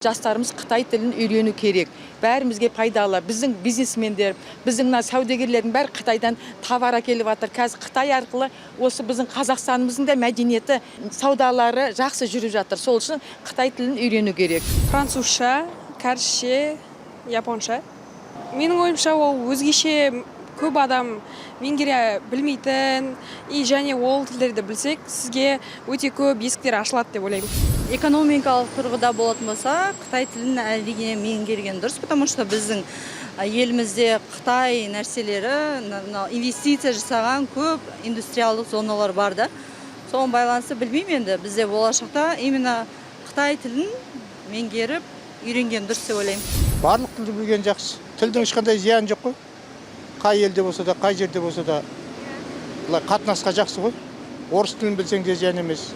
Жастарымыз Қытай тілін үйрену керек. Бәрімізге пайдалы. Біздің бизнесмендер, біздің саудагерлердің бәрі Қытайдан товар әкеліп жатыр. Қазір Қытай арқылы осы біздің Қазақстанымыздың да мәдениеті, саудалары жақсы жүріп жатыр. Сол үшін Қытай тілін үйрену керек. Французша, кәрісше, японша. Менің ойымша ол өзгеше. Көп адам меңгере білмейтін, және ол тілдерді білсек, сізге өте көп есіктер ашылады деп ойлаймын. Экономикалық тұрғыда болатын болса, Қытай тілін әрине меңгерген дұрыс, потому что біздің елімізде Қытай нәрселері, инвестиция жасаған көп индустриалдық зоналар бар да. Соған байланысты білмеймін енді, бізде болашақта именно Қытай тілін меңгеріп үйренген дұрыс деп ойлаймын. Барлық тілді білген жақсы. Тілдің ешқандай зияны жоқ қой. Қай елде болса да, қай жерде болса да қатынасқа жақсы ғой. Орыс тілін білсең де зиян емес,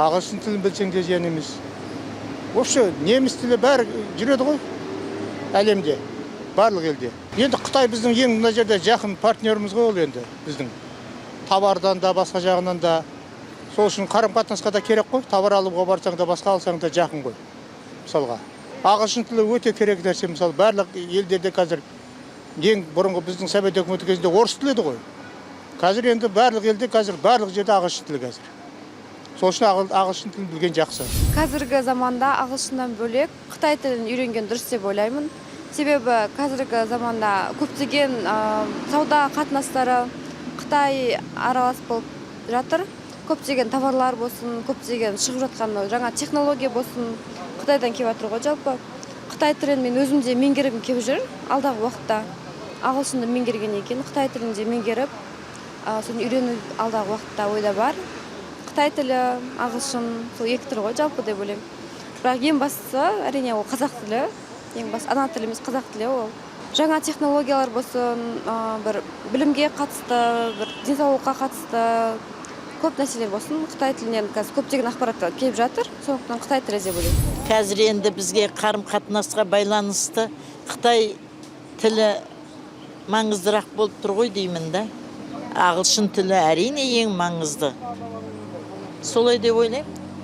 ағылшын тілін білсең де зиян емес. Вообще неміс тілі бәрі жүреді ғой әлемде, барлық елде. Енді Қытай біздің ең мына жерде жақын партнеріміз ғой ол енді біздің. Товардан да, басқа жағынан да. Сол үшін қарым-қатынасқа да керек қой. Товар алуға барсаң да, басқа алсаң да жақын ғой. Мысалға, ағылшын тілі өте керек нәрсе. Мысалы, барлық елдерде қазір ең бұрынғы біздің совет өкіметі кезінде орыс тілі еді ғой. Қазір енді барлық елде, қазір барлық жерде ағылшын тілі қазір. Сол үшін ағылшын тілін білген жақсы. Қазіргі заманда ағылшыннан бөлек Қытай тілін үйренген дұрыс деп ойлаймын. Себебі қазіргі заманда көптеген сауда қатынастары Қытай аралас болып жатыр. Көптеген товарлар болсын, көптеген шығып жатқан жаңа технология болсын, Қытайдан келіп жатыр ғой жалпы. Қытай тілін мен өзім де меңгергім келіп жүр. Алдағы уақытта ағылшынды меңгерген екен, Қытай тілін де меңгеріп, соны үйрену алдағы уақытта ойда бар. Қытай тілі, ағылшын, сол екі тіл ғой жалпы деп ойлаймын. Бірақ ең бастысы әрине ол қазақ тілі, ең басты ана тіліміз қазақ тілі ол. Жаңа технологиялар болсын, бір білімге қатысты, бір денсаулыққа қатысты көп нәрселер болсын. Қытай тілінен қазір көптеген ақпараттар келіп жатыр, сондықтан Қытай тілі деп ойлаймын. Қазір енді бізге қарым-қатынасқа байланысты Қытай тілі маңыздырақ болып тұр ғой деймін да. Ағылшын тілі әрине ең маңызды. Солай деп ойлаймын.